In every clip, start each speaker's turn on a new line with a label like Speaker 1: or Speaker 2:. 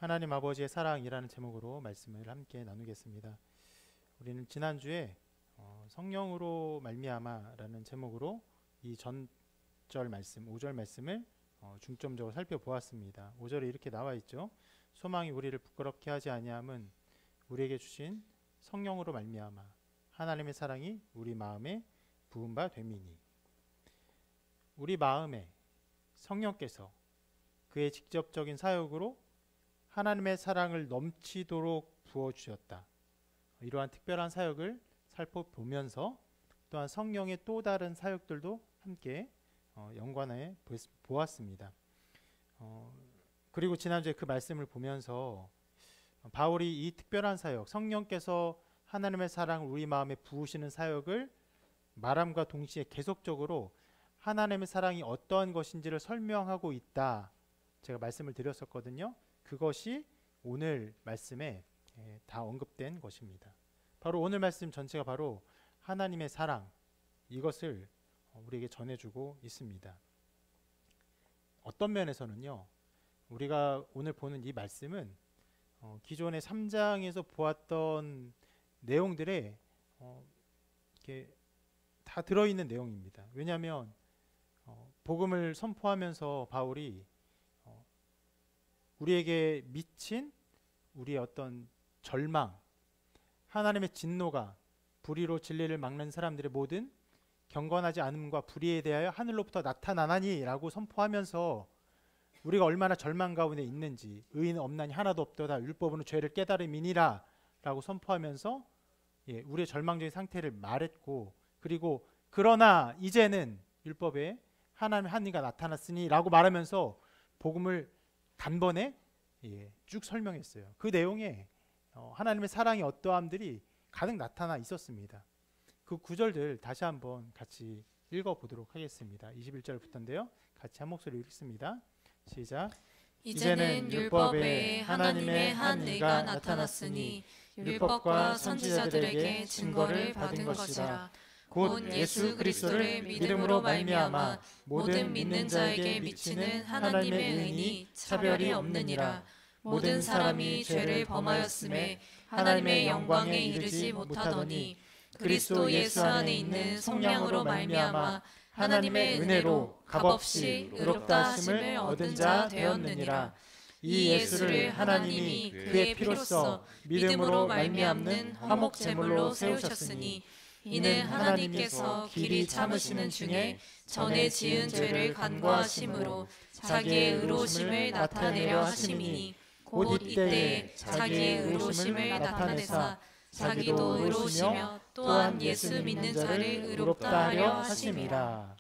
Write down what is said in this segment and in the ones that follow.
Speaker 1: 하나님 아버지의 사랑이라는 제목으로 말씀을 함께 나누겠습니다. 우리는 지난주에 성령으로 말미암아라는 제목으로 이 전절 말씀, 5절 말씀을 중점적으로 살펴보았습니다. 5절에 이렇게 나와 있죠. 소망이 우리를 부끄럽게 하지 아니함은 우리에게 주신 성령으로 말미암아 하나님의 사랑이 우리 마음에 부은 바 됨이니. 우리 마음에 성령께서 그의 직접적인 사역으로 하나님의 사랑을 넘치도록 부어주셨다. 이러한 특별한 사역을 살펴보면서 또한 성령의 또 다른 사역들도 함께 연관해 보았습니다. 그리고 지난주에 그 말씀을 보면서 바울이 이 특별한 사역, 성령께서 하나님의 사랑을 우리 마음에 부으시는 사역을 말함과 동시에 계속적으로 하나님의 사랑이 어떠한 것인지를 설명하고 있다. 제가 말씀을 드렸었거든요. 그것이 오늘 말씀에 다 언급된 것입니다. 바로 오늘 말씀 전체가 바로 하나님의 사랑, 이것을 우리에게 전해주고 있습니다. 어떤 면에서는요, 우리가 오늘 보는 이 말씀은 기존의 3장에서 보았던 내용들에 이렇게 다 들어있는 내용입니다. 왜냐하면 복음을 선포하면서 바울이 우리에게 미친 우리의 어떤 절망, 하나님의 진노가 불의로 진리를 막는 사람들의 모든 경건하지 않음과 불의에 대하여 하늘로부터 나타나나니 라고 선포하면서 우리가 얼마나 절망 가운데 있는지, 의인 없나니 하나도 없도다, 율법으로 죄를 깨달음이니라 라고 선포하면서 우리의 절망적인 상태를 말했고, 그리고 그러나 이제는 율법에 하나님의 한리가 나타났으니 라고 말하면서 복음을 단번에 쭉 설명했어요. 그 내용에 하나님의 사랑의 어떠함들이 가득 나타나 있었습니다. 그 구절들 다시 한번 같이 읽어보도록 하겠습니다. 21절부터인데요. 같이 한 목소리로 읽습니다. 시작.
Speaker 2: 이제는 율법에 하나님의 한 의가 나타났으니 율법과 선지자들에게 증거를 받은 것이라. 곧 예수 그리스도를 믿음으로 말미암아 모든 믿는 자에게 미치는 하나님의 은이 차별이 없느니라. 모든 사람이 죄를 범하였음에 하나님의 영광에 이르지 못하더니 그리스도 예수 안에 있는 성령으로 말미암아 하나님의 은혜로 값없이 의롭다 하심을 얻은 자 되었느니라. 이 예수를 하나님이 그의 피로써 믿음으로 말미암는 화목 제물로 세우셨으니 이는 하나님께서 길이 참으시는 중에 전에 지은 죄를 간과하심으로 자기의 의로우심을 나타내려 하심이니 곧 이때 자기의 의로우심을 나타내사 자기도 의로우시며 또한 예수 믿는 자를 의롭다 하려 하심이라.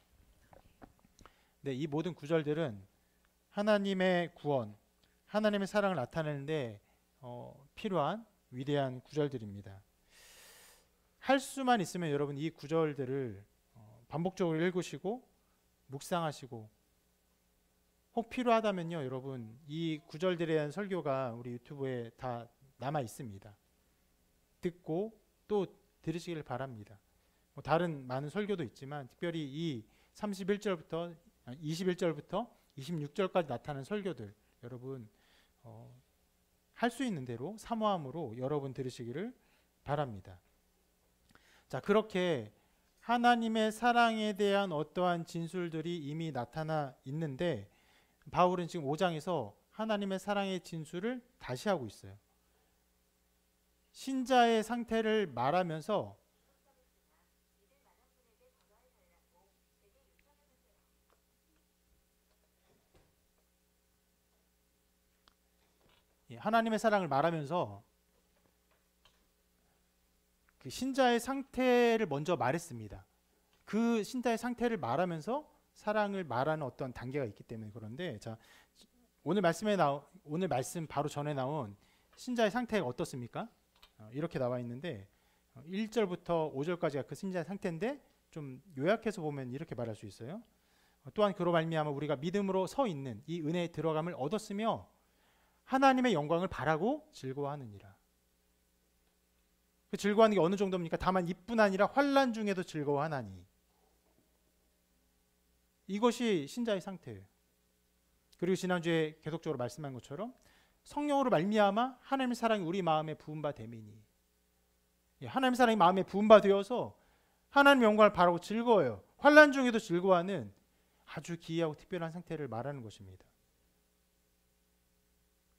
Speaker 1: 네, 이 모든 구절들은 하나님의 구원, 하나님의 사랑을 나타내는데 필요한 위대한 구절들입니다. 할 수만 있으면 여러분 이 구절들을 반복적으로 읽으시고 묵상하시고, 혹 필요하다면요 여러분 이 구절들에 대한 설교가 우리 유튜브에 다 남아 있습니다. 듣고 또 들으시길 바랍니다. 다른 많은 설교도 있지만 특별히 이 31절부터 21절부터 26절까지 나타나는 설교들 여러분 할 수 있는 대로 사모함으로 여러분 들으시기를 바랍니다. 자, 그렇게 하나님의 사랑에 대한 어떠한 진술들이 이미 나타나 있는데 바울은 지금 5장에서 하나님의 사랑의 진술을 다시 하고 있어요. 신자의 상태를 말하면서 하나님의 사랑을 말하면서 그 신자의 상태를 먼저 말했습니다. 그 신자의 상태를 말하면서 사랑을 말하는 어떤 단계가 있기 때문에 그런데, 자, 오늘 말씀 바로 전에 나온 신자의 상태가 어떻습니까? 이렇게 나와 있는데 1절부터 5절까지가 그 신자의 상태인데 좀 요약해서 보면 이렇게 말할 수 있어요. 또한 그로 말미암아 우리가 믿음으로 서 있는 이 은혜의 들어감을 얻었으며 하나님의 영광을 바라고 즐거워하느니라. 그 즐거워하는 게 어느 정도입니까? 다만 이뿐 아니라 환난 중에도 즐거워하나니. 이것이 신자의 상태예요. 그리고 지난주에 계속적으로 말씀한 것처럼 성령으로 말미암아 하나님의 사랑이 우리 마음에 부은 바 되미니. 하나님의 사랑이 마음에 부은 바 되어서 하나님의 영광을 바라고 즐거워요. 환난 중에도 즐거워하는 아주 기이하고 특별한 상태를 말하는 것입니다.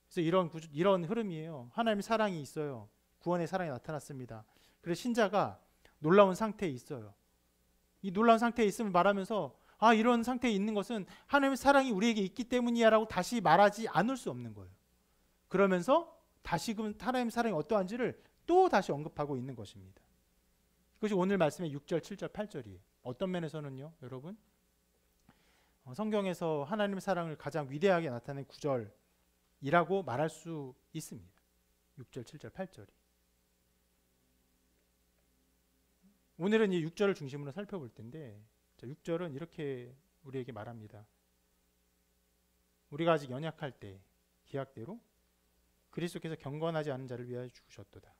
Speaker 1: 그래서 이런 흐름이에요. 하나님의 사랑이 있어요. 구원의 사랑이 나타났습니다. 그래서 신자가 놀라운 상태에 있어요. 이 놀라운 상태에 있음을 말하면서 이런 상태에 있는 것은 하나님의 사랑이 우리에게 있기 때문이야 라고 다시 말하지 않을 수 없는 거예요. 그러면서 다시금 하나님의 사랑이 어떠한지를 또 다시 언급하고 있는 것입니다. 그것이 오늘 말씀의 6절, 7절, 8절이에요. 어떤 면에서는요, 여러분, 성경에서 하나님의 사랑을 가장 위대하게 나타낸 구절이라고 말할 수 있습니다. 6절, 7절, 8절이. 오늘은 이 6절을 중심으로 살펴볼 텐데, 6절은 이렇게 우리에게 말합니다. 우리가 아직 연약할 때 기약대로 그리스도께서 경건하지 않은 자를 위하여 죽으셨도다.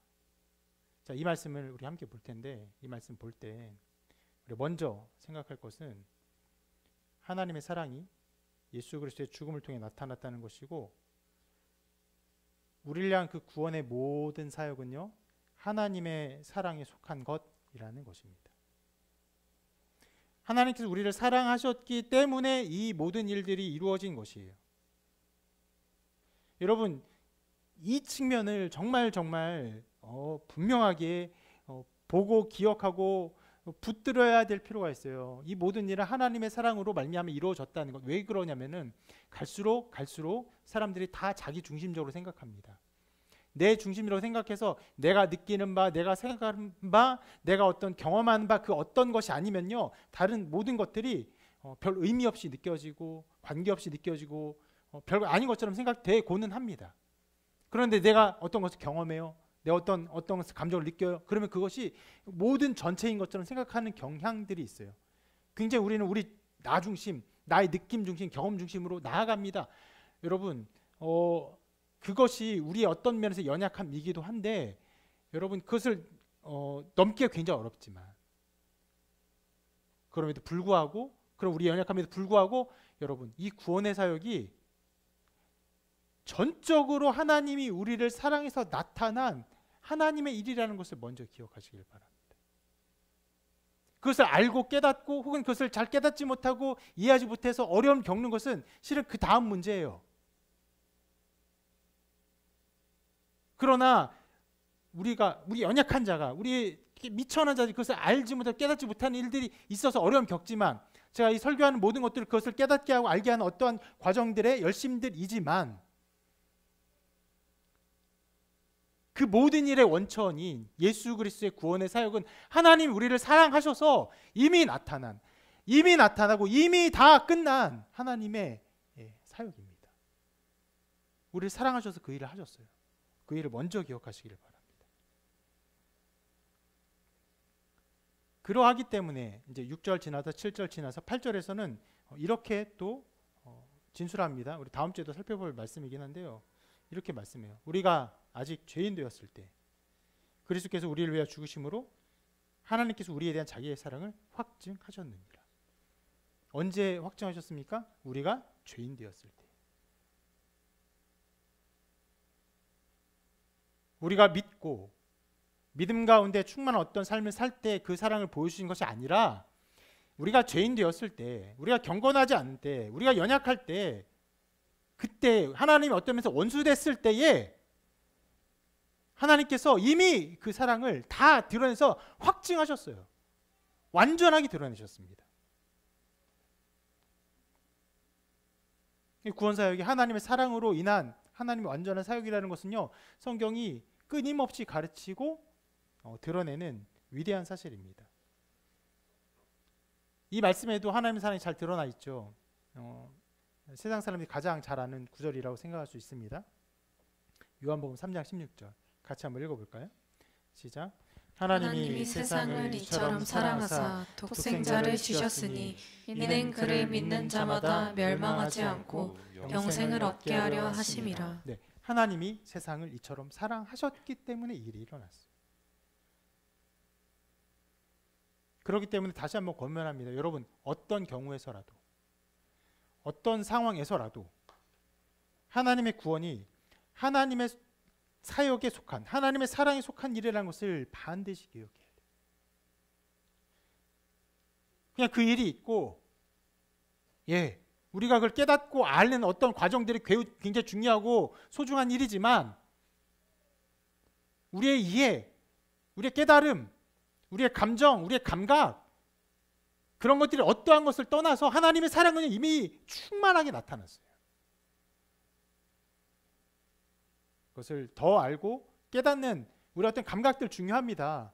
Speaker 1: 자, 이 말씀을 우리 함께 볼 텐데, 이 말씀 볼 때 우리 먼저 생각할 것은 하나님의 사랑이 예수 그리스도의 죽음을 통해 나타났다는 것이고, 우리를 향한 그 구원의 모든 사역은요, 하나님의 사랑에 속한 것이라는 것입니다. 하나님께서 우리를 사랑하셨기 때문에 이 모든 일들이 이루어진 것이에요. 여러분, 이 측면을 정말 분명하게 보고 기억하고 붙들어야 될 필요가 있어요. 이 모든 일은 하나님의 사랑으로 말미암아 이루어졌다는 것. 왜 그러냐면은 갈수록 사람들이 다 자기 중심적으로 생각합니다. 내 중심이라고 생각해서 내가 느끼는 바, 내가 생각하는 바, 내가 어떤 경험하는 바, 그 어떤 것이 아니면요, 다른 모든 것들이 별 의미 없이 느껴지고 관계없이 느껴지고 별거 아닌 것처럼 생각되고는 합니다. 그런데 내가 어떤 것을 경험해요, 내가 어떤 감정을 느껴요. 그러면 그것이 모든 전체인 것처럼 생각하는 경향들이 있어요. 굉장히 우리는 우리 나 중심, 나의 느낌 중심, 경험 중심으로 나아갑니다. 여러분, 그것이 우리의 어떤 면에서 연약함이기도 한데, 여러분, 그것을 넘기가 굉장히 어렵지만, 그럼에도 불구하고, 그럼 우리 연약함에도 불구하고, 여러분, 이 구원의 사역이 전적으로 하나님이 우리를 사랑해서 나타난 하나님의 일이라는 것을 먼저 기억하시길 바랍니다. 그것을 알고 깨닫고 혹은 그것을 잘 깨닫지 못하고 이해하지 못해서 어려움 겪는 것은 실은 그 다음 문제예요. 그러나 우리 연약한 자가, 우리 미천한 자들이 그것을 알지 못하고 깨닫지 못하는 일들이 있어서 어려움 겪지만, 제가 이 설교하는 모든 것들을 그것을 깨닫게 하고 알게 하는 어떠한 과정들의 열심들이지만, 그 모든 일의 원천인 예수 그리스도의 구원의 사역은 하나님 우리를 사랑하셔서 이미 나타나고 이미 다 끝난 하나님의 사역입니다. 우리를 사랑하셔서 그 일을 하셨어요. 그 일을 먼저 기억하시기를 바랍니다. 그러하기 때문에 이제 6절 지나서 7절 지나서 8절에서는 이렇게 또 진술합니다. 우리 다음 주에도 살펴볼 말씀이긴 한데요, 이렇게 말씀해요. 우리가 아직 죄인 되었을 때 그리스도께서 우리를 위하여 죽으심으로 하나님께서 우리에 대한 자기의 사랑을 확증하셨느니라. 언제 확증하셨습니까? 우리가 죄인 되었을 때. 우리가 믿고 믿음 가운데 충만한 어떤 삶을 살 때 그 사랑을 보여주신 것이 아니라, 우리가 죄인 되었을 때, 우리가 경건하지 않을 때, 우리가 연약할 때, 그때 하나님이 어떤 면에서 원수됐을 때에 하나님께서 이미 그 사랑을 다 드러내서 확증하셨어요. 완전하게 드러내셨습니다. 이 구원사역이 하나님의 사랑으로 인한 하나님의 완전한 사역이라는 것은요, 성경이 끊임없이 가르치고 드러내는 위대한 사실입니다. 이 말씀에도 하나님의 사랑이 잘 드러나 있죠. 세상 사람들이 가장 잘 아는 구절이라고 생각할 수 있습니다. 요한복음 3장 16절 같이 한번 읽어볼까요? 시작.
Speaker 2: 하나님이 세상을 이처럼 사랑하사 독생자를 주셨으니 이는 그를 믿는 자마다 멸망하지 않고 영생을 얻게 하려 하심이라.
Speaker 1: 네, 하나님이 세상을 이처럼 사랑하셨기 때문에 이 일이 일어났어요. 그렇기 때문에 다시 한번 권면합니다. 여러분, 어떤 경우에서라도, 어떤 상황에서라도 하나님의 구원이 하나님의 사역에 속한, 하나님의 사랑에 속한 일이라는 것을 반드시 기억해야 돼요. 그냥 그 일이 있고, 우리가 그걸 깨닫고 아는 어떤 과정들이 굉장히 중요하고 소중한 일이지만, 우리의 이해, 우리의 깨달음, 우리의 감정, 우리의 감각, 그런 것들이 어떠한 것을 떠나서 하나님의 사랑은 이미 충만하게 나타났어요. 그것을 더 알고 깨닫는 우리 어떤 감각들 중요합니다.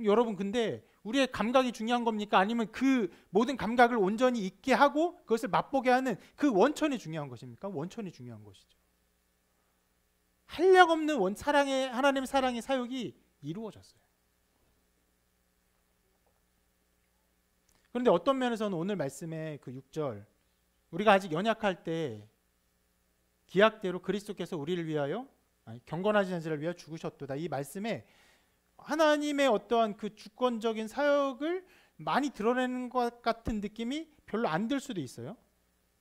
Speaker 1: 여러분, 근데 우리의 감각이 중요한 겁니까? 아니면 그 모든 감각을 온전히 있게 하고 그것을 맛보게 하는 그 원천이 중요한 것입니까? 원천이 중요한 것이죠. 한량없는 하나님의 사랑의 사역이 이루어졌어요. 그런데 어떤 면에서는 오늘 말씀의 그 6절, 우리가 아직 연약할 때 기약대로 그리스도께서 우리를 위하여, 경건하지 않은 자를 위하여 죽으셨도다, 이 말씀에 하나님의 어떠한 그 주권적인 사역을 많이 드러내는 것 같은 느낌이 별로 안 들 수도 있어요.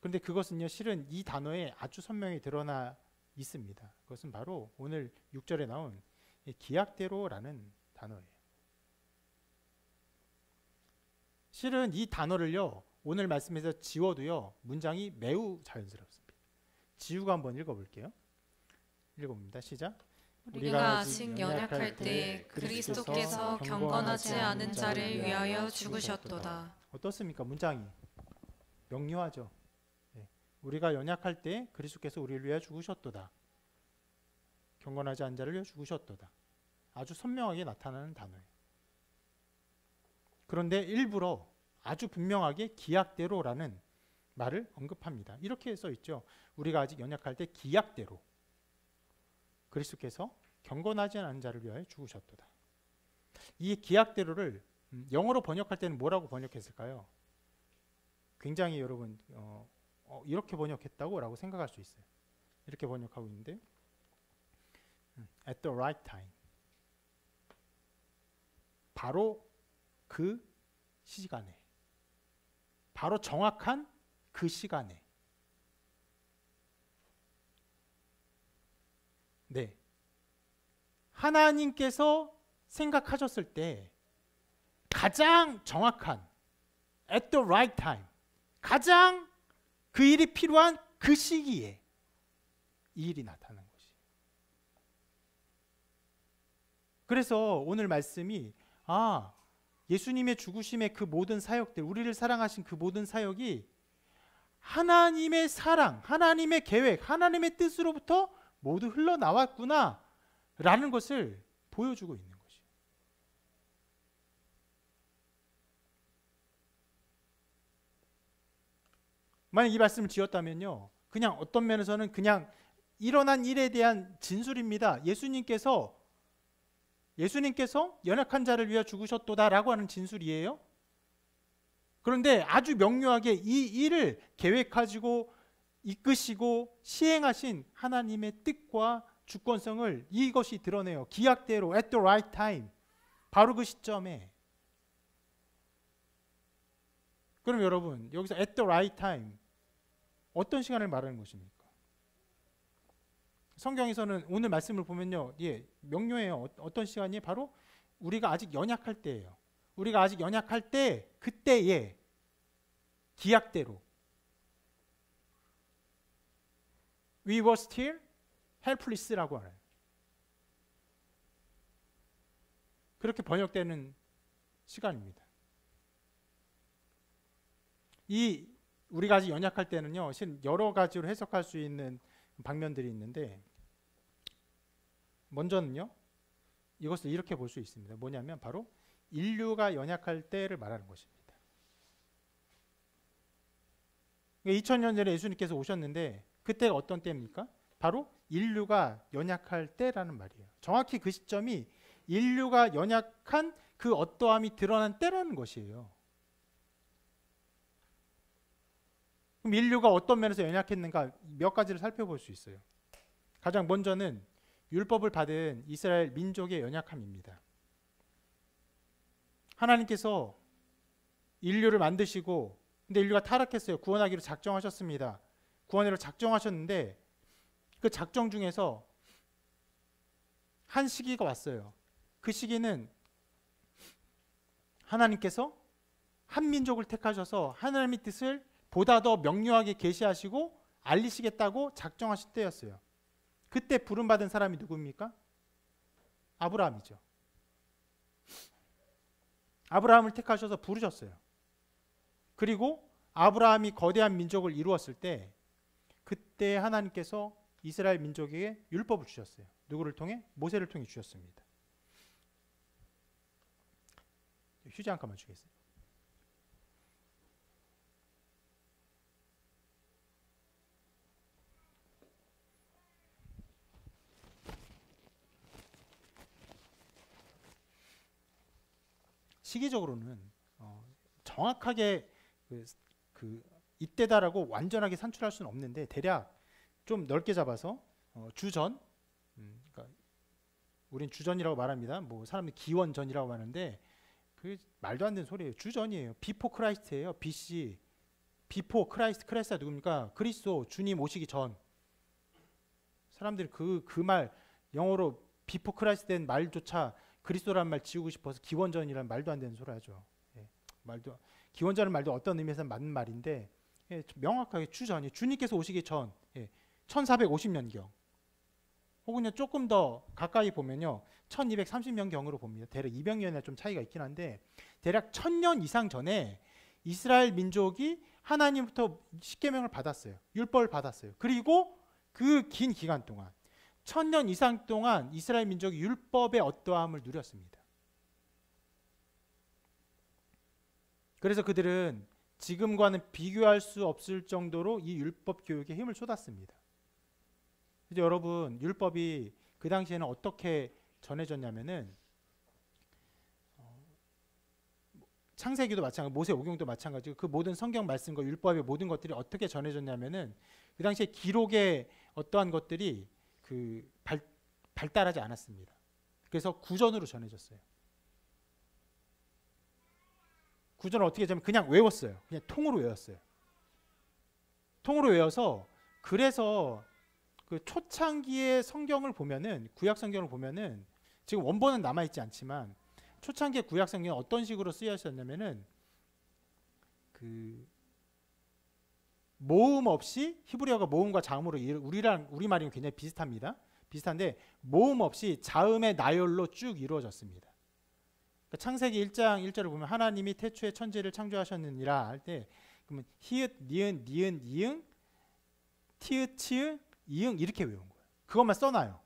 Speaker 1: 그런데 그것은요, 실은 이 단어에 아주 선명히 드러나 있습니다. 그것은 바로 오늘 6절에 나온 기약대로라는 단어예요. 실은 이 단어를요, 오늘 말씀에서 지워도요, 문장이 매우 자연스럽습니다. 지우고 한번 읽어볼게요. 읽어봅니다. 시작.
Speaker 2: 우리가 아직 연약할 때 그리스도께서 경건하지 않은 자를 위하여 죽으셨도다.
Speaker 1: 어떻습니까? 문장이 명료하죠. 우리가 연약할 때 그리스도께서 우리를 위하여 죽으셨도다. 경건하지 않은 자를 위하여 죽으셨도다. 아주 선명하게 나타나는 단어예요. 그런데 일부러 아주 분명하게 기약대로라는 말을 언급합니다. 이렇게 써 있죠. 우리가 아직 연약할 때 기약대로 그리스도께서 경건하지 않은 자를 위하여 죽으셨도다. 이 기약대로를 영어로 번역할 때는 뭐라고 번역했을까요? 굉장히 여러분 이렇게 번역했다고 라고 생각할 수 있어요. 이렇게 번역하고 있는데 at the right time, 바로 그 시간에, 바로 정확한 그 시간에. 네, 하나님께서 생각하셨을 때 가장 정확한 at the right time, 가장 그 일이 필요한 그 시기에 이 일이 나타난 것이. 그래서 오늘 말씀이 예수님의 죽으심의 그 모든 사역들, 우리를 사랑하신 그 모든 사역이 하나님의 사랑, 하나님의 계획, 하나님의 뜻으로부터 모두 흘러나왔구나 라는 것을 보여주고 있는 것이에요. 만약 이 말씀을 지었다면요, 그냥 어떤 면에서는 그냥 일어난 일에 대한 진술입니다. 예수님께서 연약한 자를 위하여 죽으셨도다라고 하는 진술이에요. 그런데 아주 명료하게 이 일을 계획하시고 이끄시고 시행하신 하나님의 뜻과 주권성을 이것이 드러내요. 기약대로 at the right time, 바로 그 시점에. 그럼 여러분, 여기서 at the right time, 어떤 시간을 말하는 것입니까? 성경에서는 오늘 말씀을 보면요, 명료해요. 어떤 시간이 바로 우리가 아직 연약할 때예요. 우리가 아직 연약할 때, 그때에 기약대로 we were still helpless라고 하나요. 그렇게 번역되는 시간입니다. 이 우리가 아직 연약할 때는요, 여러 가지로 해석할 수 있는 방면들이 있는데, 먼저는요, 이것을 이렇게 볼 수 있습니다. 뭐냐면 바로 인류가 연약할 때를 말하는 것입니다. 2000년 전에 예수님께서 오셨는데 그때가 어떤 때입니까? 바로 인류가 연약할 때라는 말이에요. 정확히 그 시점이 인류가 연약한 그 어떠함이 드러난 때라는 것이에요. 그럼 인류가 어떤 면에서 연약했는가 몇 가지를 살펴볼 수 있어요. 가장 먼저는 율법을 받은 이스라엘 민족의 연약함입니다. 하나님께서 인류를 만드시고, 근데 인류가 타락했어요. 구원하기로 작정하셨습니다. 구원하기로 작정하셨는데 그 작정 중에서 한 시기가 왔어요. 그 시기는 하나님께서 한 민족을 택하셔서 하나님의 뜻을 보다 더 명료하게 계시하시고 알리시겠다고 작정하실 때였어요. 그때 부름받은 사람이 누구입니까? 아브라함이죠. 아브라함을 택하셔서 부르셨어요. 그리고 아브라함이 거대한 민족을 이루었을 때 그때 하나님께서 이스라엘 민족에게 율법을 주셨어요. 누구를 통해? 모세를 통해 주셨습니다. 휴지 한 칸만 주겠어요? 시기적으로는 정확하게 이때다라고 완전하게 산출할 수는 없는데 대략 좀 넓게 잡아서 주전, 그러니까 우린 주전이라고 말합니다. 뭐 사람들이 기원전이라고 하는데 그 말도 안 되는 소리예요. 주전이에요. 비포 크라이스트예요. BC, 비포 크라이스트. 크라이스트가 누굽니까? 그리스도 주님 오시기 전. 사람들이 그 말 영어로 비포 크라이스트 된 말조차 그리스도라는 말 지우고 싶어서 기원전이라는 말도 안 되는 소리 하죠. 예, 기원전은 말도 어떤 의미에서 맞는 말인데 예, 명확하게 주전이 주님께서 오시기 전 1450년경 혹은 조금 더 가까이 보면요 1230년경으로 봅니다. 대략 200년이나 좀 차이가 있긴 한데 대략 1000년 이상 전에 이스라엘 민족이 하나님부터 십계명을 받았어요. 율법을 받았어요. 그리고 그 긴 기간 동안 1000년 이상 동안 이스라엘 민족이 율법의 어떠함을 누렸습니다. 그래서 그들은 지금과는 비교할 수 없을 정도로 이 율법 교육에 힘을 쏟았습니다. 이제 여러분 율법이 그 당시에는 어떻게 전해졌냐면은 창세기도 마찬가지고 모세오경도 마찬가지고 그 모든 성경 말씀과 율법의 모든 것들이 어떻게 전해졌냐면은 그 당시에 기록의 어떠한 것들이 발달하지 않았습니다. 그래서 구전으로 전해졌어요. 구전을 어떻게 하냐면 그냥 외웠어요. 그냥 통으로 외웠어요. 통으로 외워서 그래서 그 초창기의 성경을 보면은 구약 성경을 보면은 지금 원본은 남아 있지 않지만 초창기의 구약 성경은 어떤 식으로 쓰여졌냐면은 그 모음 없이 히브리어가 모음과 자음으로 우리말이랑 굉장히 비슷합니다. 비슷한데 모음 없이 자음의 나열로 쭉 이루어졌습니다. 그러니까 창세기 1장 1절을 보면 하나님이 태초에 천지를 창조하셨느니라 할 때 그러면 히읗, 니은, 니은, 이응, 티읕, 치읓, 이응 이렇게 외운 거예요. 그것만 써놔요.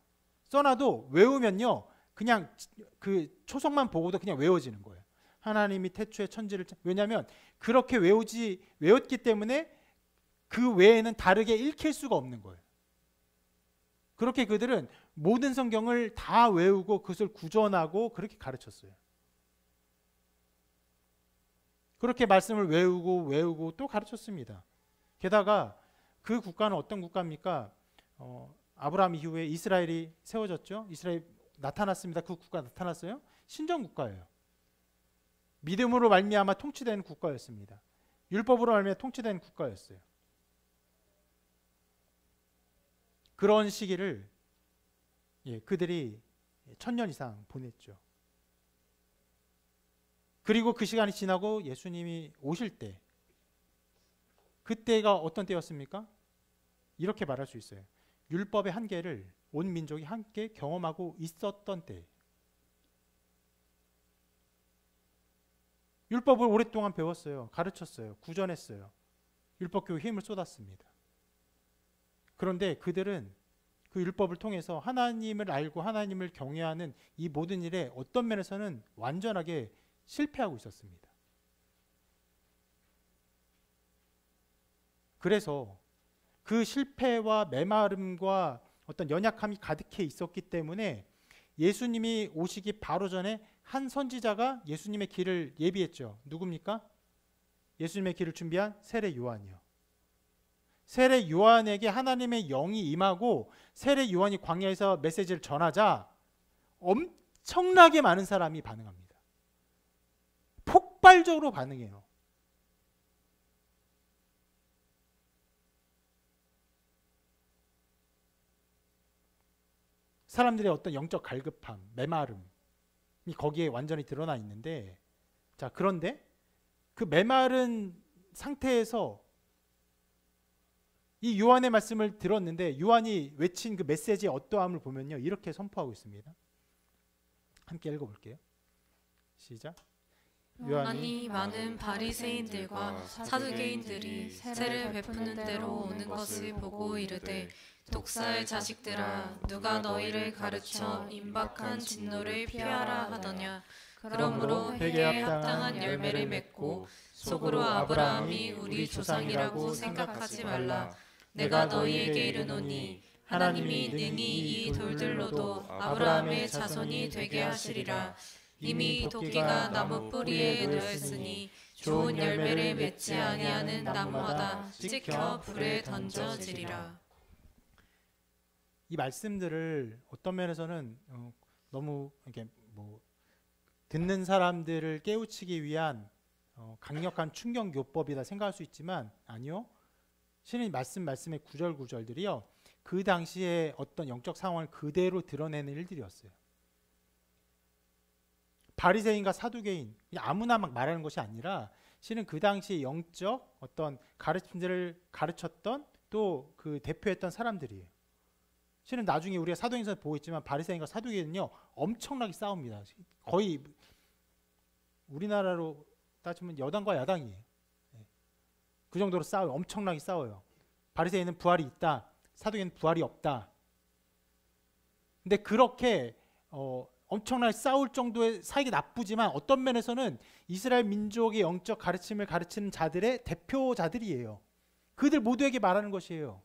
Speaker 1: 써놔도 외우면요 그냥 그 초성만 보고도 그냥 외워지는 거예요. 하나님이 태초에 천지를 왜냐하면 그렇게 외웠기 때문에 그 외에는 다르게 읽힐 수가 없는 거예요. 그렇게 그들은 모든 성경을 다 외우고 그것을 구전하고 그렇게 가르쳤어요. 그렇게 말씀을 외우고 또 가르쳤습니다. 게다가 그 국가는 어떤 국가입니까? 아브라함 이후에 이스라엘이 세워졌죠. 이스라엘이 나타났습니다. 그 국가 나타났어요. 신정 국가예요. 믿음으로 말미암아 통치된 국가였습니다. 율법으로 말미암아 통치된 국가였어요. 그런 시기를 그들이 1000년 이상 보냈죠. 그리고 그 시간이 지나고 예수님이 오실 때 그때가 어떤 때였습니까? 이렇게 말할 수 있어요. 율법의 한계를 온 민족이 함께 경험하고 있었던 때. 율법을 오랫동안 배웠어요. 가르쳤어요. 구전했어요. 율법 교육에 힘을 쏟았습니다. 그런데 그들은 그 율법을 통해서 하나님을 알고 하나님을 경외하는 이 모든 일에 어떤 면에서는 완전하게 실패하고 있었습니다. 그래서 그 실패와 메마름과 어떤 연약함이 가득해 있었기 때문에 예수님이 오시기 바로 전에 한 선지자가 예수님의 길을 예비했죠. 누굽니까? 예수님의 길을 준비한 세례 요한이요. 세례 요한에게 하나님의 영이 임하고 세례 요한이 광야에서 메시지를 전하자 엄청나게 많은 사람이 반응합니다. 폭발적으로 반응해요. 사람들의 어떤 영적 갈급함, 메마름이 거기에 완전히 드러나 있는데, 자, 그런데 그 메마른 상태에서 이 요한의 말씀을 들었는데 요한이 외친 그 메시지의 어떠함을 보면요, 이렇게 선포하고 있습니다. 함께 읽어볼게요. 시작.
Speaker 2: 요한이 많은 바리새인들과 사두개인들이 세를 베푸는 대로 오는 것을 보고 이르되, 독사의 자식들아, 누가 너희를 가르쳐 임박한 진노를 피하라 하더냐. 그러므로 회개에 합당한 열매를 맺고 속으로 아브라함이 우리 조상이라고 생각하지 말라. 내가 너희에게 이르노니 하나님이 능히 이 돌들로도 아브라함의 자손이 되게 하시리라. 이미 도끼가 나무 뿌리에 놓였으니 좋은 열매를 맺지 아니하는 나무마다 찍혀 불에 던져지리라.
Speaker 1: 이 말씀들을 어떤 면에서는 너무 이렇게 듣는 사람들을 깨우치기 위한 강력한 충격요법이다 생각할 수 있지만, 아니요. 실은 말씀의 구절구절들이요, 그 당시에 어떤 영적 상황을 그대로 드러내는 일들이었어요. 바리새인과 사두개인, 그냥 아무나 막 말하는 것이 아니라 실은 그 당시 영적 어떤 가르침들을 가르쳤던 또 그 대표했던 사람들이에요. 실은 나중에 우리가 사도행전에서 보고 있지만 바리새인과 사두개인은요, 엄청나게 싸웁니다. 거의 우리나라로 따지면 여당과 야당이에요. 그 정도로 싸워요. 엄청나게 싸워요. 바리새인은 부활이 있다, 사두개인은 부활이 없다. 근데 그렇게 엄청나게 싸울 정도의 사이가 나쁘지만 어떤 면에서는 이스라엘 민족의 영적 가르침을 가르치는 자들의 대표자들이에요. 그들 모두에게 말하는 것이에요.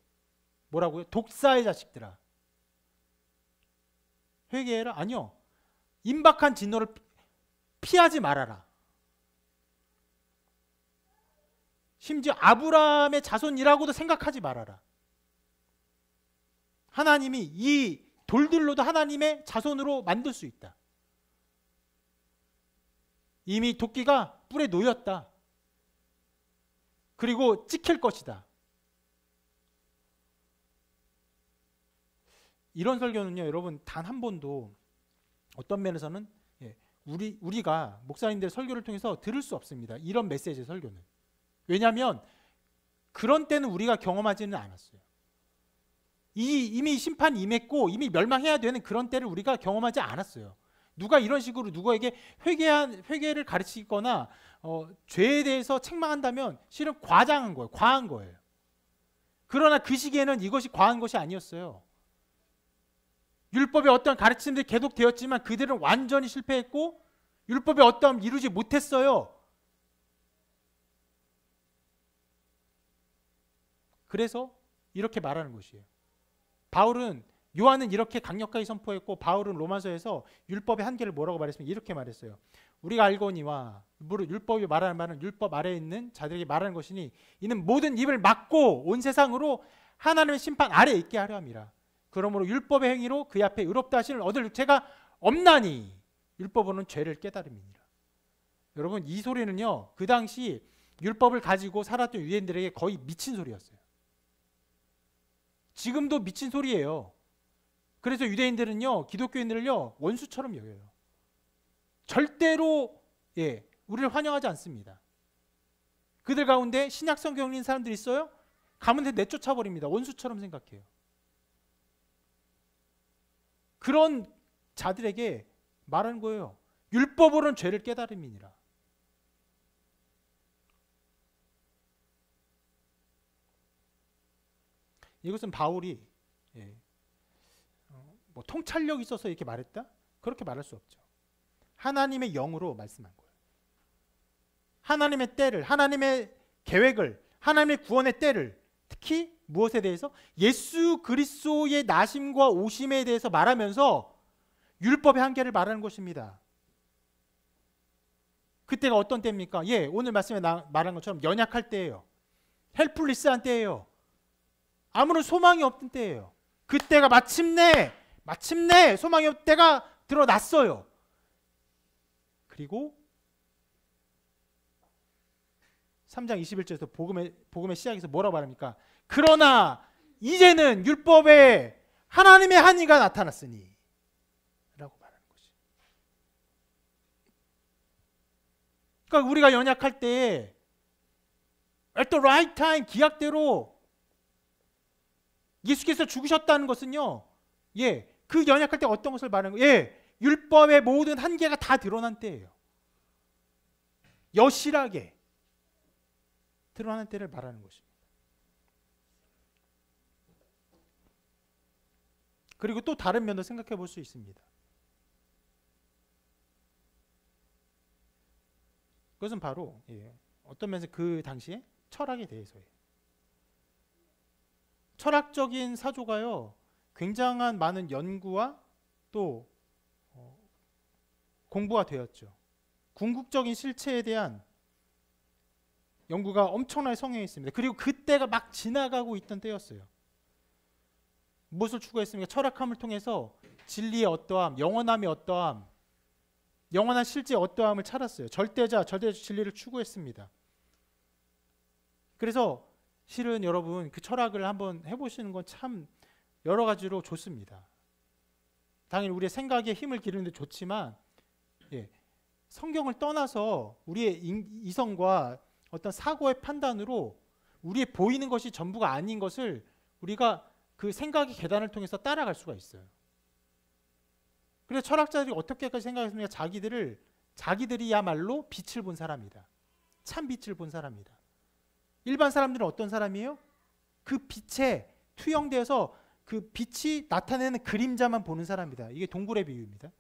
Speaker 1: 뭐라고요? 독사의 자식들아, 회개해라? 아니요. 임박한 진노를 피하지 말아라. 심지어 아브라함의 자손이라고도 생각하지 말아라. 하나님이 이 돌들로도 하나님의 자손으로 만들 수 있다. 이미 도끼가 뿔에 놓였다. 그리고 찍힐 것이다. 이런 설교는요, 여러분 단 한 번도 어떤 면에서는 우리가 목사님들의 설교를 통해서 들을 수 없습니다. 이런 메시지의 설교는. 왜냐하면 그런 때는 우리가 경험하지는 않았어요. 이미 심판이 임했고 이미 멸망해야 되는 그런 때를 우리가 경험하지 않았어요. 누가 이런 식으로 누구에게 회개를 가르치거나 죄에 대해서 책망한다면 실은 과장한 거예요. 과한 거예요. 그러나 그 시기에는 이것이 과한 것이 아니었어요. 율법의 어떤 가르침들이 계속되었지만 그들은 완전히 실패했고 율법의 어떤 이루지 못했어요. 그래서 이렇게 말하는 것이에요. 요한은 이렇게 강력하게 선포했고, 바울은 로마서에서 율법의 한계를 뭐라고 말했으면 이렇게 말했어요. 우리가 알거니와, 율법이 말하는 말은 율법 아래에 있는 자들에게 말하는 것이니 이는 모든 입을 막고 온 세상으로 하나님의 심판 아래에 있게 하려 함이라. 그러므로 율법의 행위로 그 앞에 의롭다 하심을 얻을 죄가 없나니 율법으로는 죄를 깨달음이니라. 여러분, 이 소리는요, 그 당시 율법을 가지고 살았던 유대인들에게 거의 미친 소리였어요. 지금도 미친 소리예요. 그래서 유대인들은요, 기독교인들을요, 원수처럼 여겨요. 절대로 우리를 환영하지 않습니다. 그들 가운데 신약 성경 읽는 사람들이 있어요? 가면 내쫓아 버립니다. 원수처럼 생각해요. 그런 자들에게 말하는 거예요. 율법으로는 죄를 깨달음이니라. 이것은 바울이 통찰력이 있어서 이렇게 말했다? 그렇게 말할 수 없죠. 하나님의 영으로 말씀한 거예요. 하나님의 때를, 하나님의 계획을, 하나님의 구원의 때를, 특히 무엇에 대해서? 예수 그리스도의 나심과 오심에 대해서 말하면서 율법의 한계를 말하는 것입니다. 그때가 어떤 때입니까? 오늘 말씀에 말한 것처럼 연약할 때예요. 헬플리스한 때예요. 아무런 소망이 없던 때예요. 그때가 마침내 소망이 없을 때가 드러났어요. 그리고 3장 21절에서 복음의 시작에서 뭐라고 말합니까? 그러나 이제는 율법에 하나님의 한의가 나타났으니, 그러니까 우리가 연약할 때 at the right time 기약대로 예수께서 죽으셨다는 것은요. 그 연약할 때 어떤 것을 말하는 거예요? 율법의 모든 한계가 다 드러난 때예요. 여실하게 드러난 때를 말하는 것입니다. 그리고 또 다른 면도 생각해 볼 수 있습니다. 그것은 바로 어떤 면에서 그 당시에 철학에 대해서예요. 철학적인 사조가요, 굉장한 많은 연구와 또 공부가 되었죠. 궁극적인 실체에 대한 연구가 엄청나게 성행했습니다. 그리고 그때가 막 지나가고 있던 때였어요. 무엇을 추구했습니까? 철학함을 통해서 진리의 어떠함, 영원함의 어떠함, 영원한 실제의 어떠함을 찾았어요. 절대적 진리를 추구했습니다. 그래서 실은 여러분 그 철학을 한번 해보시는 건 참 여러 가지로 좋습니다. 당연히 우리의 생각에 힘을 기르는 데 좋지만 성경을 떠나서 우리의 이성과 어떤 사고의 판단으로 우리의 보이는 것이 전부가 아닌 것을 우리가 그 생각의 계단을 통해서 따라갈 수가 있어요. 그래서 철학자들이 어떻게까지 생각했습니까? 자기들이야말로 빛을 본 사람이다. 참 빛을 본 사람이다. 일반 사람들은 어떤 사람이에요? 그 빛에 투영되어서 그 빛이 나타내는 그림자만 보는 사람이다. 이게 동굴의 비유입니다.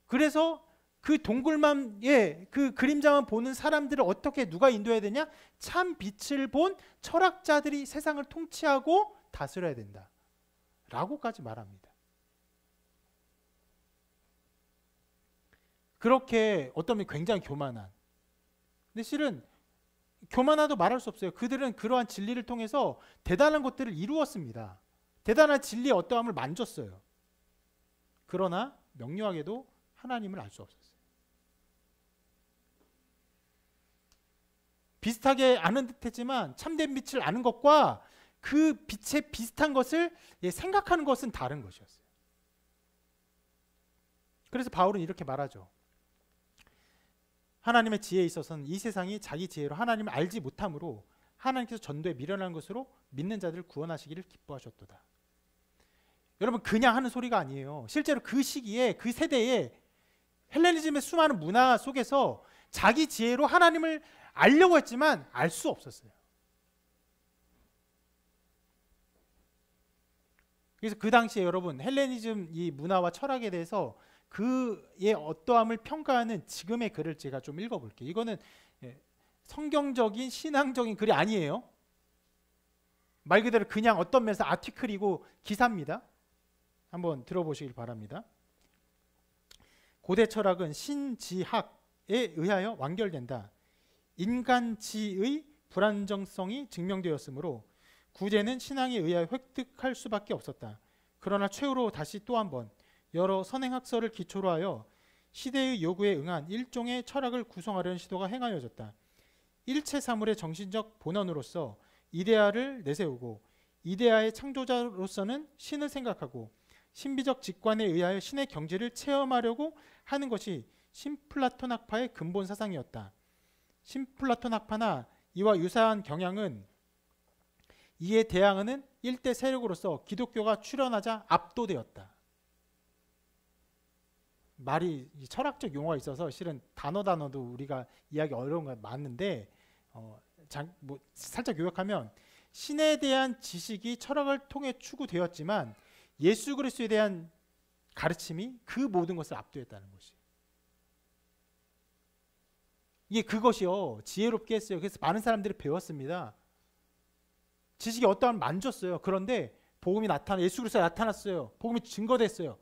Speaker 1: 그래서 그 동굴만 그 그림자만 보는 사람들을 어떻게 누가 인도해야 되냐? 참 빛을 본 철학자들이 세상을 통치하고 다스려야 된다. 라고까지 말합니다. 그렇게 어떤 면이 굉장히 교만한. 근데 실은 교만하도 말할 수 없어요. 그들은 그러한 진리를 통해서 대단한 것들을 이루었습니다. 대단한 진리의 어떠함을 만졌어요. 그러나 명료하게도 하나님을 알 수 없었어요. 비슷하게 아는 듯했지만 참된 빛을 아는 것과 그 빛에 비슷한 것을 생각하는 것은 다른 것이었어요. 그래서 바울은 이렇게 말하죠. 하나님의 지혜에 있어서는 이 세상이 자기 지혜로 하나님을 알지 못함으로 하나님께서 전도에 미련한 것으로 믿는 자들을 구원하시기를 기뻐하셨도다. 여러분 그냥 하는 소리가 아니에요. 실제로 그 시기에 그 세대에 헬레니즘의 수많은 문화 속에서 자기 지혜로 하나님을 알려고 했지만 알 수 없었어요. 그래서 그 당시에 여러분 헬레니즘 이 문화와 철학에 대해서 그의 어떠함을 평가하는 지금의 글을 제가 좀 읽어볼게요. 이거는 성경적인 신앙적인 글이 아니에요. 말 그대로 그냥 어떤 면에서 아티클이고 기사입니다. 한번 들어보시길 바랍니다. 고대 철학은 신지학에 의하여 완결된다. 인간지의 불안정성이 증명되었으므로 구제는 신앙에 의하여 획득할 수밖에 없었다. 그러나 최후로 다시 또 한 번 여러 선행학설을 기초로 하여 시대의 요구에 응한 일종의 철학을 구성하려는 시도가 행하여졌다. 일체 사물의 정신적 본원으로서 이데아를 내세우고 이데아의 창조자로서는 신을 생각하고 신비적 직관에 의하여 신의 경지를 체험하려고 하는 것이 신플라톤 학파의 근본 사상이었다. 신플라톤 학파나 이와 유사한 경향은 이에 대항하는 일대 세력으로서 기독교가 출현하자 압도되었다. 말이 철학적 용어가 있어서 실은 단어도 우리가 이해하기 어려운 거 많은데 살짝 요약하면 신에 대한 지식이 철학을 통해 추구되었지만 예수 그리스도에 대한 가르침이 그 모든 것을 압도했다는 것이. 이게 그것이요 지혜롭게 했어요. 그래서 많은 사람들이 배웠습니다. 지식이 어떠한 만졌어요. 그런데 복음이 예수 그리스도가 나타났어요. 복음이 증거됐어요.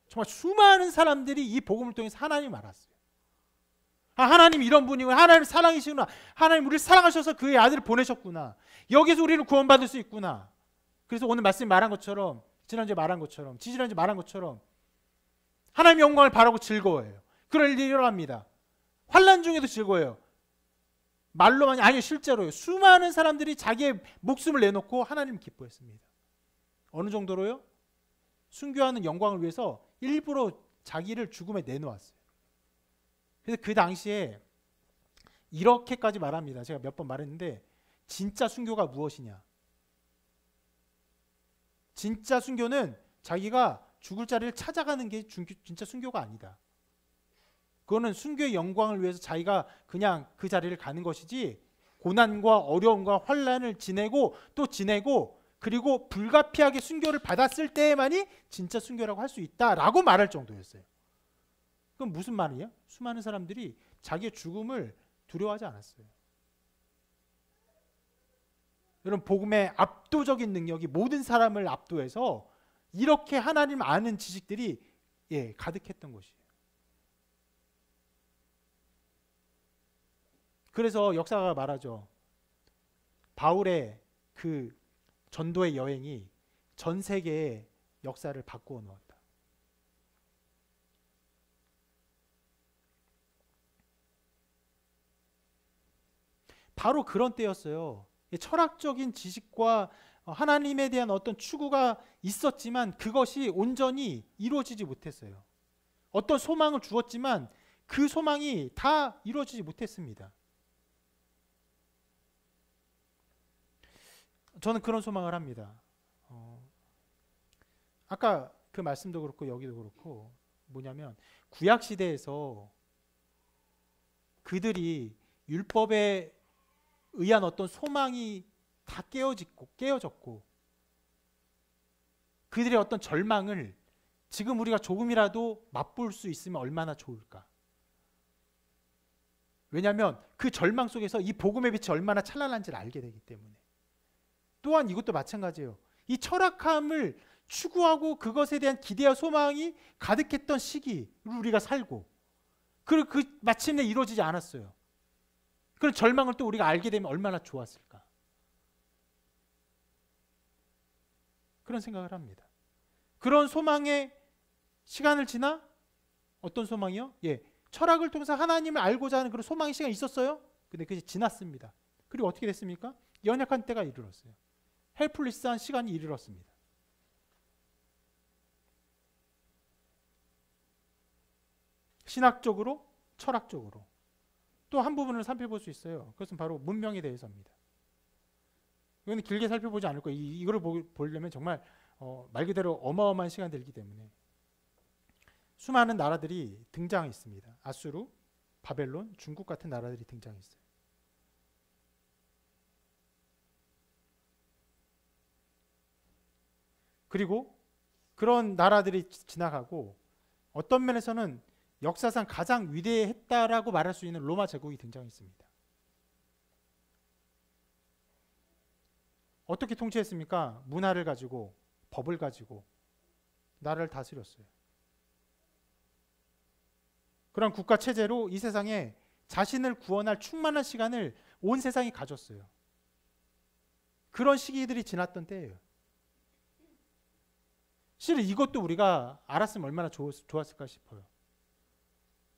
Speaker 1: 정말 수많은 사람들이 이 복음을 통해서 하나님을 알았어요. 하나님 이런 분이고 하나님 사랑이시구나. 하나님 우리를 사랑하셔서 그의 아들을 보내셨구나. 여기서 우리는 구원받을 수 있구나. 그래서 오늘 말씀 말한 것처럼 지난주에 말한 것처럼 지지난주에 말한 것처럼 하나님의 영광을 바라고 즐거워해요. 그럴 일이 일어납니다. 환난 중에도 즐거워요. 말로만이 아니요 실제로요. 수많은 사람들이 자기의 목숨을 내놓고 하나님을 기뻐했습니다. 어느 정도로요? 순교하는 영광을 위해서 일부러 자기를 죽음에 내놓았어요. 그래서 그 당시에 이렇게까지 말합니다. 제가 몇 번 말했는데 진짜 순교가 무엇이냐? 진짜 순교는 자기가 죽을 자리를 찾아가는 게 진짜 순교가 아니다. 그거는 순교의 영광을 위해서 자기가 그냥 그 자리를 가는 것이지, 고난과 어려움과 환난을 지내고 또 지내고 그리고 불가피하게 순교를 받았을 때에만이 진짜 순교라고 할 수 있다라고 말할 정도였어요. 그럼 무슨 말이에요? 수많은 사람들이 자기의 죽음을 두려워하지 않았어요. 여러분, 복음의 압도적인 능력이 모든 사람을 압도해서 이렇게 하나님 아는 지식들이 가득했던 것이에요. 그래서 역사가 말하죠. 바울의 그 전도의 여행이 전 세계의 역사를 바꾸어 놓았다. 바로 그런 때였어요. 철학적인 지식과 하나님에 대한 어떤 추구가 있었지만 그것이 온전히 이루어지지 못했어요. 어떤 소망을 주었지만 그 소망이 다 이루어지지 못했습니다. 저는 그런 소망을 합니다. 아까 그 말씀도 그렇고 여기도 그렇고 뭐냐면, 구약 시대에서 그들이 율법에 의한 어떤 소망이 다 깨어졌고 그들의 어떤 절망을 지금 우리가 조금이라도 맛볼 수 있으면 얼마나 좋을까. 왜냐하면 그 절망 속에서 이 복음의 빛이 얼마나 찬란한지를 알게 되기 때문에. 또한 이것도 마찬가지예요. 이 철학함을 추구하고 그것에 대한 기대와 소망이 가득했던 시기를 우리가 살고, 그리고 그 마침내 이루어지지 않았어요. 그런 절망을 또 우리가 알게 되면 얼마나 좋았을까. 그런 생각을 합니다. 그런 소망의 시간을 지나 어떤 소망이요? 철학을 통해서 하나님을 알고자 하는 그런 소망의 시간이 있었어요. 근데 그게 지났습니다. 그리고 어떻게 됐습니까? 연약한 때가 이르렀어요. 헬플리스한 시간이 이르렀습니다. 신학적으로, 철학적으로. 또 한 부분을 살펴볼 수 있어요. 그것은 바로 문명에 대해서입니다. 이건 길게 살펴보지 않을 거예요. 이거를 보려면 정말 말 그대로 어마어마한 시간이 들기 때문에. 수많은 나라들이 등장했습니다. 아수르, 바벨론, 중국 같은 나라들이 등장했어요. 그리고 그런 나라들이 지나가고 어떤 면에서는 역사상 가장 위대했다라고 말할 수 있는 로마 제국이 등장했습니다. 어떻게 통치했습니까? 문화를 가지고, 법을 가지고 나라를 다스렸어요. 그런 국가 체제로 이 세상에 자신을 구원할 충만한 시간을 온 세상이 가졌어요. 그런 시기들이 지났던 때예요. 실은 이것도 우리가 알았으면 얼마나 좋았을까 싶어요.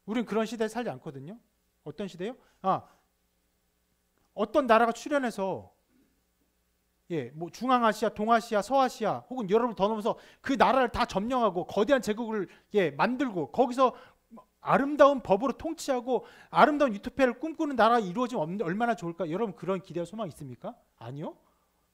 Speaker 1: 우리는 그런 시대에 살지 않거든요. 어떤 시대요? 어떤 나라가 출현해서 뭐 중앙아시아, 동아시아, 서아시아 혹은 유럽을 더 넘어서 그 나라를 다 점령하고 거대한 제국을 만들고 거기서 아름다운 법으로 통치하고 아름다운 유토피아를 꿈꾸는 나라가 이루어지면 얼마나 좋을까? 여러분, 그런 기대와 소망 있습니까? 아니요.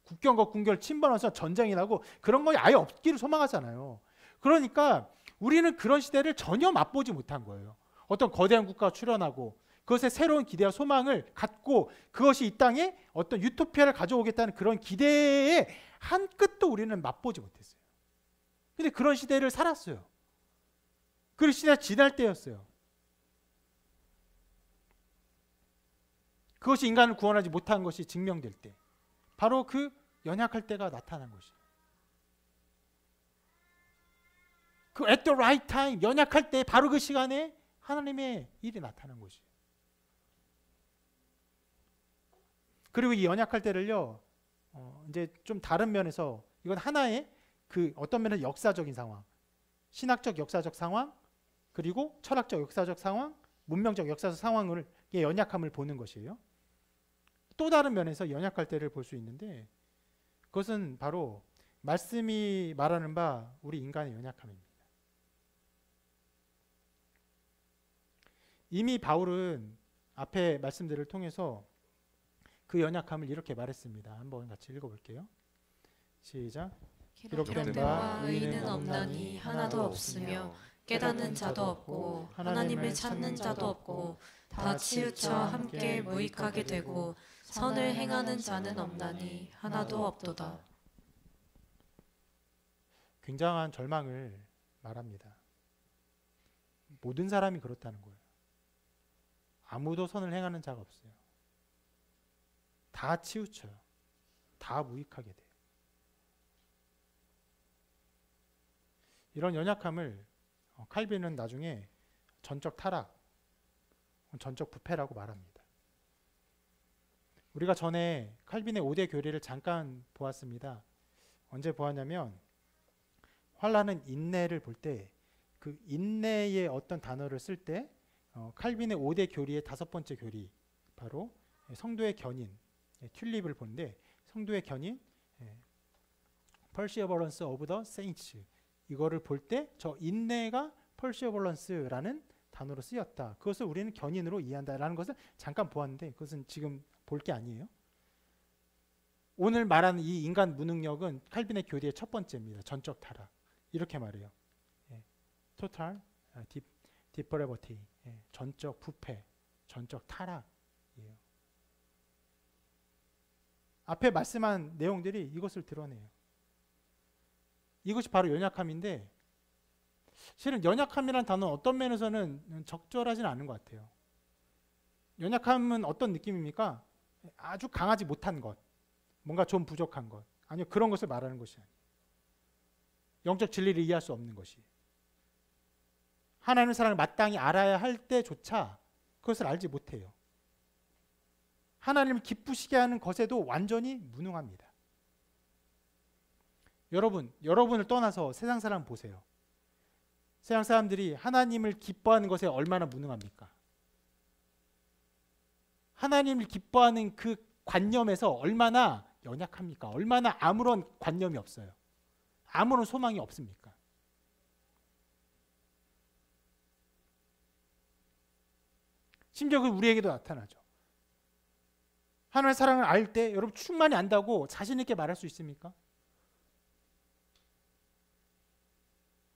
Speaker 1: 국경과 국경을 침범해서 전쟁이 나고 그런 거 아예 없기를 소망하잖아요. 그러니까 우리는 그런 시대를 전혀 맛보지 못한 거예요. 어떤 거대한 국가가 출현하고 그것에 새로운 기대와 소망을 갖고 그것이 이 땅에 어떤 유토피아를 가져오겠다는 그런 기대의 한 끗도 우리는 맛보지 못했어요. 근데 그런 시대를 살았어요. 그 시대가 지날 때였어요. 그것이 인간을 구원하지 못한 것이 증명될 때, 바로 그 연약할 때가 나타난 것이에요. 그 at the right time, 연약할 때 바로 그 시간에 하나님의 일이 나타난 것이에요. 그리고 이 연약할 때를요, 이제 좀 다른 면에서 이건 하나의 그 어떤 면에서 역사적인 상황, 신학적 역사적 상황, 그리고 철학적 역사적 상황, 문명적 역사적 상황을 연약함을 보는 것이에요. 또 다른 면에서 연약할 때를 볼 수 있는데 그것은 바로 말씀이 말하는 바 우리 인간의 연약함입니다. 이미 바울은 앞에 말씀들을 통해서 그 연약함을 이렇게 말했습니다. 한번 같이 읽어볼게요. 시작.
Speaker 2: 기록된 바 의인은 없나니 하나도 없으며 깨닫는 자도 없고 하나님을 찾는 자도 없고 다 치우쳐 함께 무익하게 되고 선을 행하는 자는 없나니 하나도 없도다.
Speaker 1: 굉장한 절망을 말합니다. 모든 사람이 그렇다는 거예요. 아무도 선을 행하는 자가 없어요. 다 치우쳐요. 다 무익하게 돼요. 이런 연약함을 칼빈은 나중에 전적 타락, 전적 부패라고 말합니다. 우리가 전에 칼빈의 5대 교리를 잠깐 보았습니다. 언제 보았냐면 환난은 인내를 볼 때 그 인내의 어떤 단어를 쓸 때 칼빈의 5대 교리의 5번째 교리, 바로 성도의 견인, 튤립을 보는데 성도의 견인, perseverance of the saints, 이거를 볼 때 저 인내가 perseverance라는 단어로 쓰였다. 그것을 우리는 견인으로 이해한다라는 것을 잠깐 보았는데 그것은 지금 볼 게 아니에요. 오늘 말하는 이 인간 무능력은 칼빈의 교리의 첫 번째입니다. 전적 타락. 이렇게 말해요. total depravity, 전적 부패, 전적 타락이에요. 앞에 말씀한 내용들이 이것을 드러내요. 이것이 바로 연약함인데 실은 연약함이라는 단어는 어떤 면에서는 적절하지는 않은 것 같아요. 연약함은 어떤 느낌입니까? 아주 강하지 못한 것, 뭔가 좀 부족한 것, 아니요 그런 것을 말하는 것이 아니에요. 영적 진리를 이해할 수 없는 것이, 하나님의 사랑을 마땅히 알아야 할 때조차 그것을 알지 못해요. 하나님을 기쁘시게 하는 것에도 완전히 무능합니다. 여러분을 떠나서 세상 사람 보세요. 세상 사람들이 하나님을 기뻐하는 것에 얼마나 무능합니까? 하나님을 기뻐하는 그 관념에서 얼마나 연약합니까? 얼마나 아무런 관념이 없어요. 아무런 소망이 없습니까? 심지어 그 우리에게도 나타나죠. 하나님의 사랑을 알 때 여러분 충만히 안다고 자신 있게 말할 수 있습니까?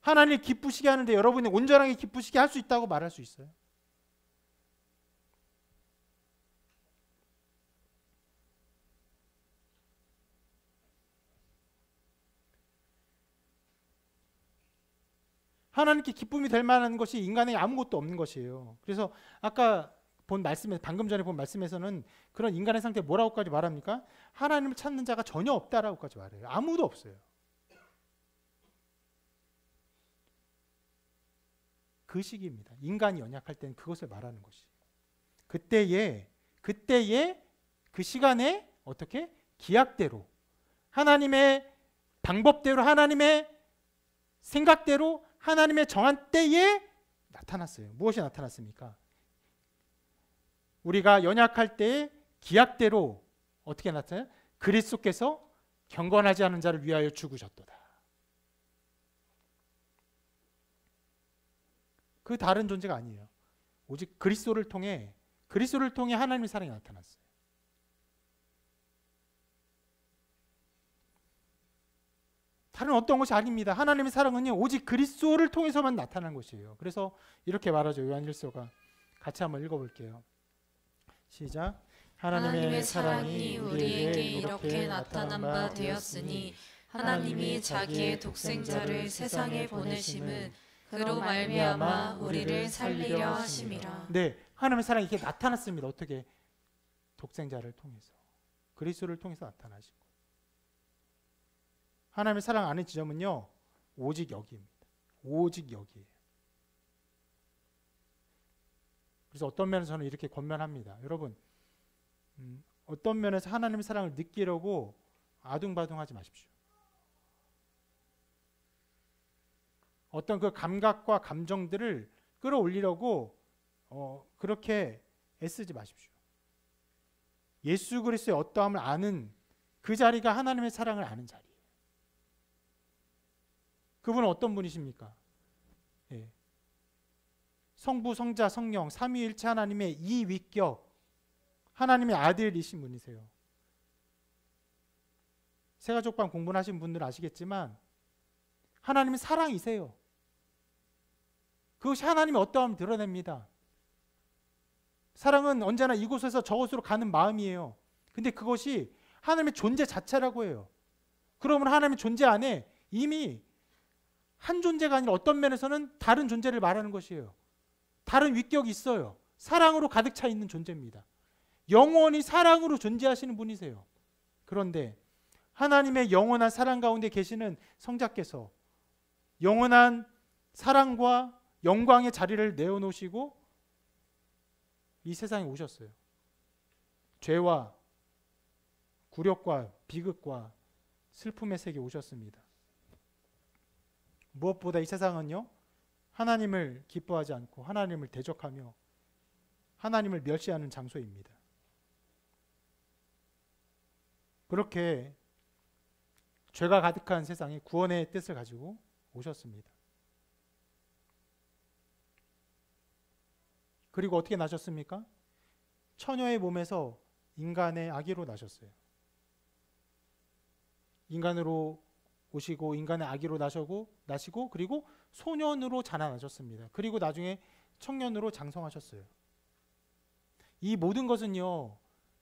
Speaker 1: 하나님을 기쁘시게 하는데 여러분이 온전하게 기쁘시게 할 수 있다고 말할 수 있어요? 하나님께 기쁨이 될 만한 것이 인간에 아무것도 없는 것이에요. 그래서 아까 본 말씀에, 방금 전에 본 말씀에서는 그런 인간의 상태 뭐라고까지 말합니까? 하나님을 찾는 자가 전혀 없다라고까지 말해요. 아무도 없어요. 그 시기입니다. 인간이 연약할 때는 그것을 말하는 것이에요. 그때에 그 시간에 어떻게? 기약대로, 하나님의 방법대로, 하나님의 생각대로, 하나님의 정한 때에 나타났어요. 무엇이 나타났습니까? 우리가 연약할 때에 기약대로 어떻게 나타나요? 그리스도께서 경건하지 않은 자를 위하여 죽으셨도다. 그 다른 존재가 아니에요. 오직 그리스도를 통해 하나님의 사랑이 나타났어요. 다른 어떤 것이 아닙니다. 하나님의 사랑은요 오직 그리스도를 통해서만 나타난 것이에요. 그래서 이렇게 말하죠. 요한일서가 같이 한번 읽어볼게요. 시작.
Speaker 2: 하나님의 사랑이 우리에게 이렇게 나타난 바 되었으니 하나님이 자기의 독생자를 세상에 보내심은 그로 말미암아 우리를 살리려 하심이라.
Speaker 1: 네, 하나님의 사랑이 이렇게 나타났습니다. 어떻게? 독생자를 통해서, 그리스도를 통해서 나타나신 거예요. 하나님의 사랑 아는 지점은요 오직 여기입니다. 오직 여기예요. 그래서 어떤 면에서 저는 이렇게 권면합니다. 여러분, 어떤 면에서 하나님의 사랑을 느끼려고 아둥바둥하지 마십시오. 어떤 그 감각과 감정들을 끌어올리려고 그렇게 애쓰지 마십시오. 예수 그리스도의 어떠함을 아는 그 자리가 하나님의 사랑을 아는 자리예요. 그분은 어떤 분이십니까? 예. 성부, 성자, 성령 삼위일체 하나님의 이 위격, 하나님의 아들이신 분이세요. 세가족방 공부하신 분들은 아시겠지만 하나님은 사랑이세요. 그것이 하나님의 어떠함을 드러냅니다. 사랑은 언제나 이곳에서 저곳으로 가는 마음이에요. 근데 그것이 하나님의 존재 자체라고 해요. 그러면 하나님의 존재 안에 이미 한 존재가 아니라 어떤 면에서는 다른 존재를 말하는 것이에요. 다른 위격이 있어요. 사랑으로 가득 차 있는 존재입니다. 영원히 사랑으로 존재하시는 분이세요. 그런데 하나님의 영원한 사랑 가운데 계시는 성자께서 영원한 사랑과 영광의 자리를 내어놓으시고 이 세상에 오셨어요. 죄와 굴욕과 비극과 슬픔의 세계에 오셨습니다. 무엇보다 이 세상은요, 하나님을 기뻐하지 않고 하나님을 대적하며 하나님을 멸시하는 장소입니다. 그렇게 죄가 가득한 세상에 구원의 뜻을 가지고 오셨습니다. 그리고 어떻게 나셨습니까? 처녀의 몸에서 인간의 아기로 나셨어요. 인간으로 오시고 인간의 아기로 나시고 그리고 소년으로 자라나셨습니다. 그리고 나중에 청년으로 장성하셨어요. 이 모든 것은요,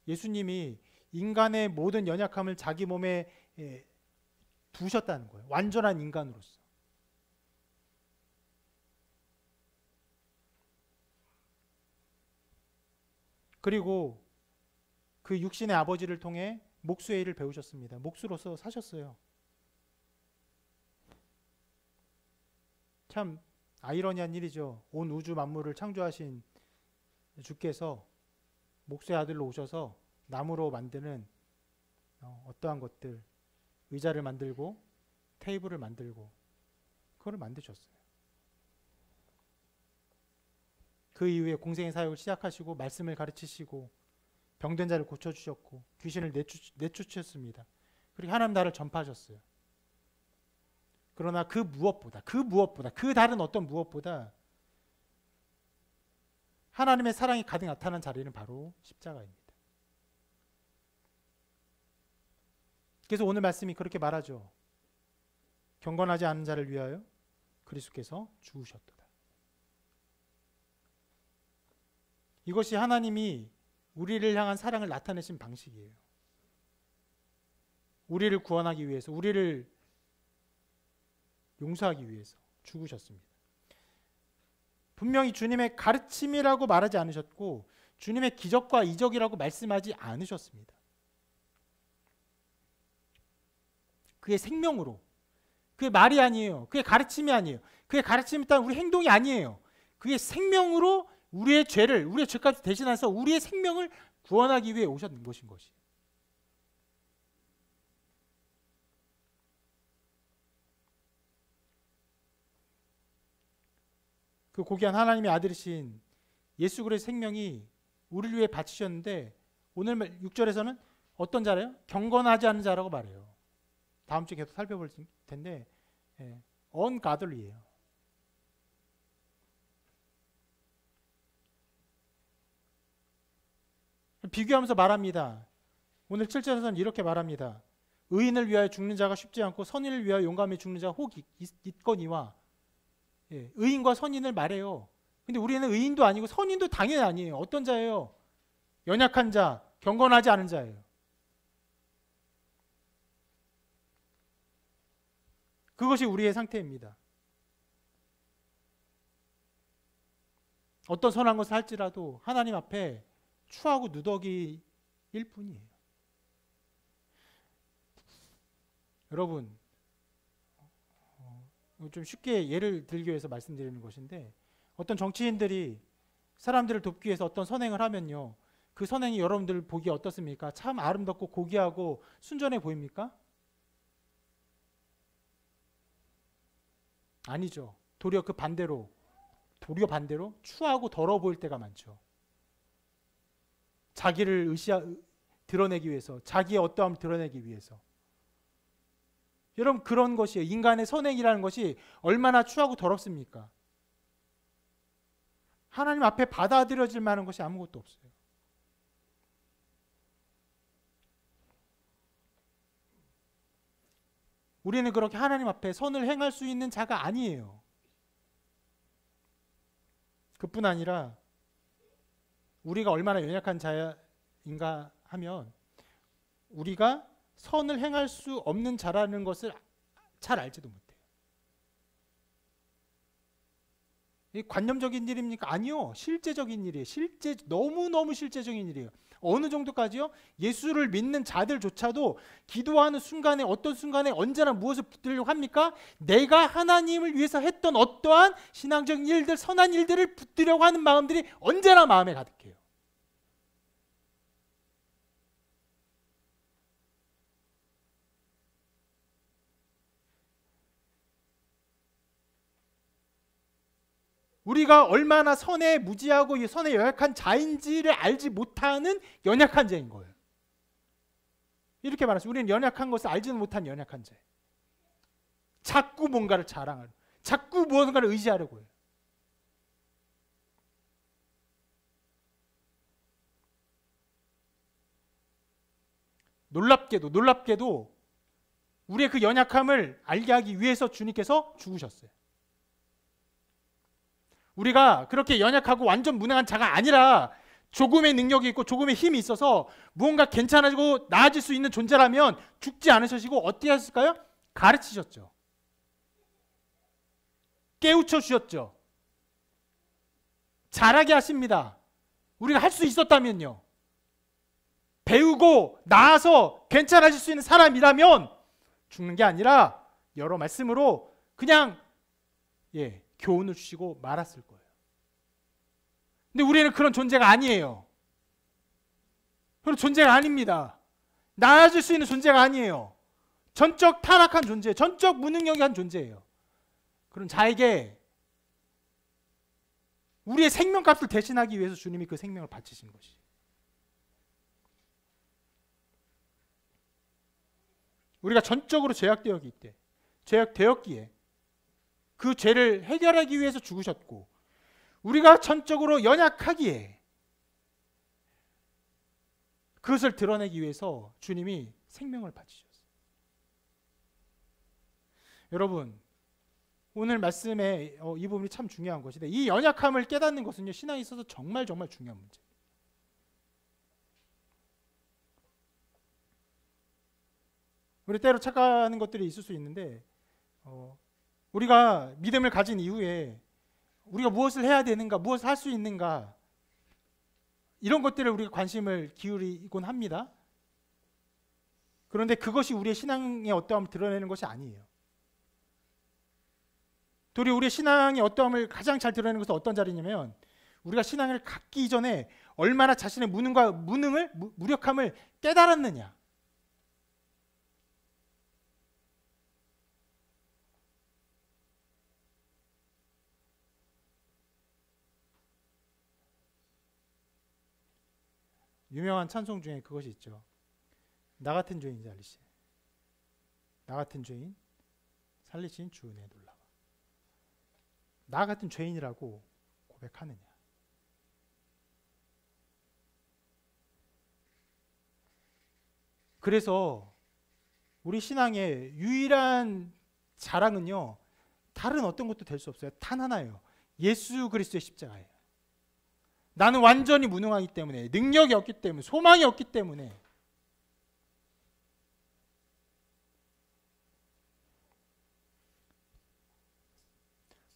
Speaker 1: 예수님이 인간의 모든 연약함을 자기 몸에 두셨다는 거예요. 완전한 인간으로서. 그리고 그 육신의 아버지를 통해 목수의 일을 배우셨습니다. 목수로서 사셨어요. 참 아이러니한 일이죠. 온 우주 만물을 창조하신 주께서 목수의 아들로 오셔서 나무로 만드는 어떠한 것들, 의자를 만들고 테이블을 만들고 그걸 만드셨어요. 그 이후에 공생의 사역을 시작하시고 말씀을 가르치시고 병든 자를 고쳐주셨고 귀신을 내쫓으셨습니다. 그리고 하나님 나라를 전파하셨어요. 그러나 그 무엇보다 그 다른 어떤 무엇보다 하나님의 사랑이 가득 나타난 자리는 바로 십자가입니다. 그래서 오늘 말씀이 그렇게 말하죠. 경건하지 않은 자를 위하여 그리스도께서 죽으셨도다. 이것이 하나님이 우리를 향한 사랑을 나타내신 방식이에요. 우리를 구원하기 위해서, 우리를 용서하기 위해서 죽으셨습니다. 분명히 주님의 가르침이라고 말하지 않으셨고 주님의 기적과 이적이라고 말씀하지 않으셨습니다. 그의 생명으로, 그의 말이 아니에요. 그의 가르침이 아니에요. 그의 가르침이 따른 우리 행동이 아니에요. 그의 생명으로 우리의 죄까지 대신해서 우리의 생명을 구원하기 위해 오신 것이에요. 그 고귀한 하나님의 아들이신 예수 그리스도의 생명이 우리를 위해 바치셨는데 오늘 6절에서는 어떤 자래요? 경건하지 않은 자라고 말해요. 다음 주에 계속 살펴볼 텐데 ungodly예요. 비교하면서 말합니다. 오늘 7절에서는 이렇게 말합니다. 의인을 위하여 죽는 자가 쉽지 않고 선인을 위하여 용감히 죽는 자가 혹 있거니와. 의인과 선인을 말해요. 근데 우리는 의인도 아니고 선인도 당연히 아니에요. 어떤 자예요? 연약한 자, 경건하지 않은 자예요. 그것이 우리의 상태입니다. 어떤 선한 것을 할지라도 하나님 앞에 추하고 누더기일 뿐이에요. 여러분, 좀 쉽게 예를 들기 위해서 말씀드리는 것인데 어떤 정치인들이 사람들을 돕기 위해서 어떤 선행을 하면요, 그 선행이 여러분들 보기에 어떻습니까? 참 아름답고 고귀하고 순전해 보입니까? 아니죠. 도리어 반대로 추하고 더러워 보일 때가 많죠. 자기를 드러내기 위해서, 자기의 어떠함을 드러내기 위해서. 여러분, 그런 것이에요. 인간의 선행이라는 것이 얼마나 추하고 더럽습니까? 하나님 앞에 받아들여질 만한 것이 아무것도 없어요. 우리는 그렇게 하나님 앞에 선을 행할 수 있는 자가 아니에요. 그뿐 아니라 우리가 얼마나 연약한 자인가 하면 우리가 선을 행할 수 없는 자라는 것을 잘 알지도 못해요. 이 관념적인 일입니까? 아니요. 실제적인 일이에요. 너무너무 실제적인 일이에요. 어느 정도까지요? 예수를 믿는 자들조차도 기도하는 순간에 어떤 순간에 언제나 무엇을 붙들려고 합니까? 내가 하나님을 위해서 했던 어떠한 신앙적인 일들, 선한 일들을 붙들려고 하는 마음들이 언제나 마음에 가득해요. 우리가 얼마나 선에 무지하고 선에 연약한 자인지를 알지 못하는 연약한 자인 거예요. 이렇게 말하죠. 우리는 연약한 것을 알지는 못한 연약한 자예요. 자꾸 뭔가를 자랑하려, 자꾸 무언가를 의지하려고 해요. 놀랍게도 우리의 그 연약함을 알게 하기 위해서 주님께서 죽으셨어요. 우리가 그렇게 연약하고 완전 무능한 자가 아니라 조금의 능력이 있고 조금의 힘이 있어서 무언가 괜찮아지고 나아질 수 있는 존재라면 죽지 않으시고 어떻게 하셨을까요? 가르치셨죠. 깨우쳐 주셨죠. 잘하게 하십니다. 우리가 할 수 있었다면요. 배우고 나아서 괜찮아질 수 있는 사람이라면 죽는 게 아니라 여러 말씀으로 그냥 교훈을 주시고 말았을 거예요. 근데 우리는 그런 존재가 아니에요. 그런 존재가 아닙니다. 나아질 수 있는 존재가 아니에요. 전적 타락한 존재, 전적 무능력한 존재예요. 그런 자에게 우리의 생명값을 대신하기 위해서 주님이 그 생명을 바치신 것이. 우리가 전적으로 죄악되었기에 그 죄를 해결하기 위해서 죽으셨고, 우리가 전적으로 연약하기에 그것을 드러내기 위해서 주님이 생명을 바치셨어요. 여러분, 오늘 말씀에 이 부분이 참 중요한 것인데, 이 연약함을 깨닫는 것은요, 신앙에 있어서 정말 중요한 문제예요. 우리 때로 착각하는 것들이 있을 수 있는데, 우리가 믿음을 가진 이후에 우리가 무엇을 해야 되는가, 무엇을 할 수 있는가, 이런 것들을 우리가 관심을 기울이곤 합니다. 그런데 그것이 우리의 신앙의 어떠함을 드러내는 것이 아니에요. 도리어 우리의 신앙의 어떠함을 가장 잘 드러내는 것은 어떤 자리냐면, 우리가 신앙을 갖기 이전에 얼마나 자신의 무력함을 깨달았느냐. 유명한 찬송 중에 그것이 있죠. 나 같은 죄인 살리시. 나 같은 죄인 살리신 주 은혜 놀라워. 나 같은 죄인이라고 고백하느냐. 그래서 우리 신앙의 유일한 자랑은요, 다른 어떤 것도 될 수 없어요. 단 하나예요. 예수 그리스도의 십자가예요. 나는 완전히 무능하기 때문에, 능력이 없기 때문에, 소망이 없기 때문에.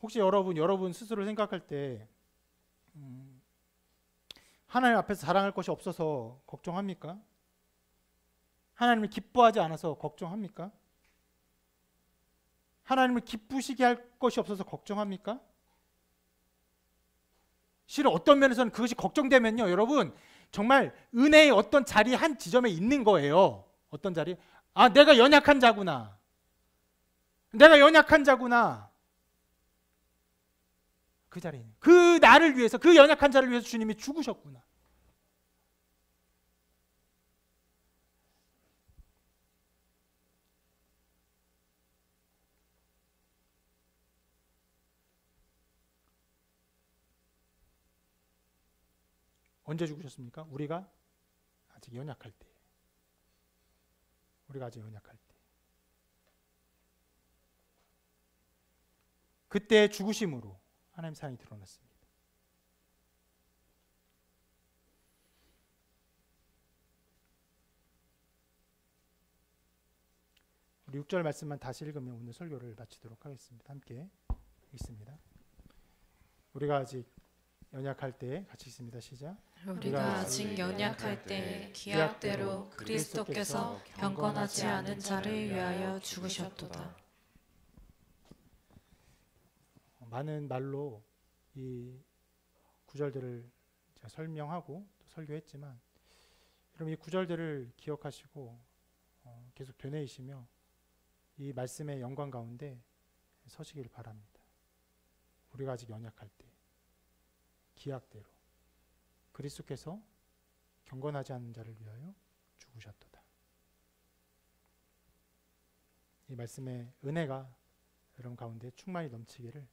Speaker 1: 혹시 여러분 스스로 생각할 때 하나님 앞에서 자랑할 것이 없어서 걱정합니까? 하나님을 기뻐하지 않아서 걱정합니까? 하나님을 기쁘시게 할 것이 없어서 걱정합니까? 실은 어떤 면에서는 그것이 걱정되면요, 여러분, 정말 은혜의 어떤 자리 한 지점에 있는 거예요. 어떤 자리? 아, 내가 연약한 자구나. 그 자리에, 그 나를 위해서, 그 연약한 자를 위해서 주님이 죽으셨구나. 언제 죽으셨습니까? 우리가 아직 연약할 때. 우리가 아직 연약할 때. 그때 죽으심으로 하나님 사랑이 드러났습니다. 우리 6절 말씀만 다시 읽으면 오늘 설교를 마치도록 하겠습니다. 함께 읽습니다. 우리가 아직 연약할 때 같이 읽습니다. 시작.
Speaker 2: 우리가 아직 연약할 때 기약대로 그리스도께서 경건하지 않은 자를 위하여 죽으셨도다.
Speaker 1: 많은 말로 이 구절들을 제가 설명하고 또 설교했지만 여러분 이 구절들을 기억하시고 계속 되뇌이시며 이 말씀의 영광 가운데 서시길 바랍니다. 우리가 아직 연약할 때 기약대로 그리스도께서 경건하지 않은 자를 위하여 죽으셨도다. 이 말씀의 은혜가 여러분 가운데 충만히 넘치기를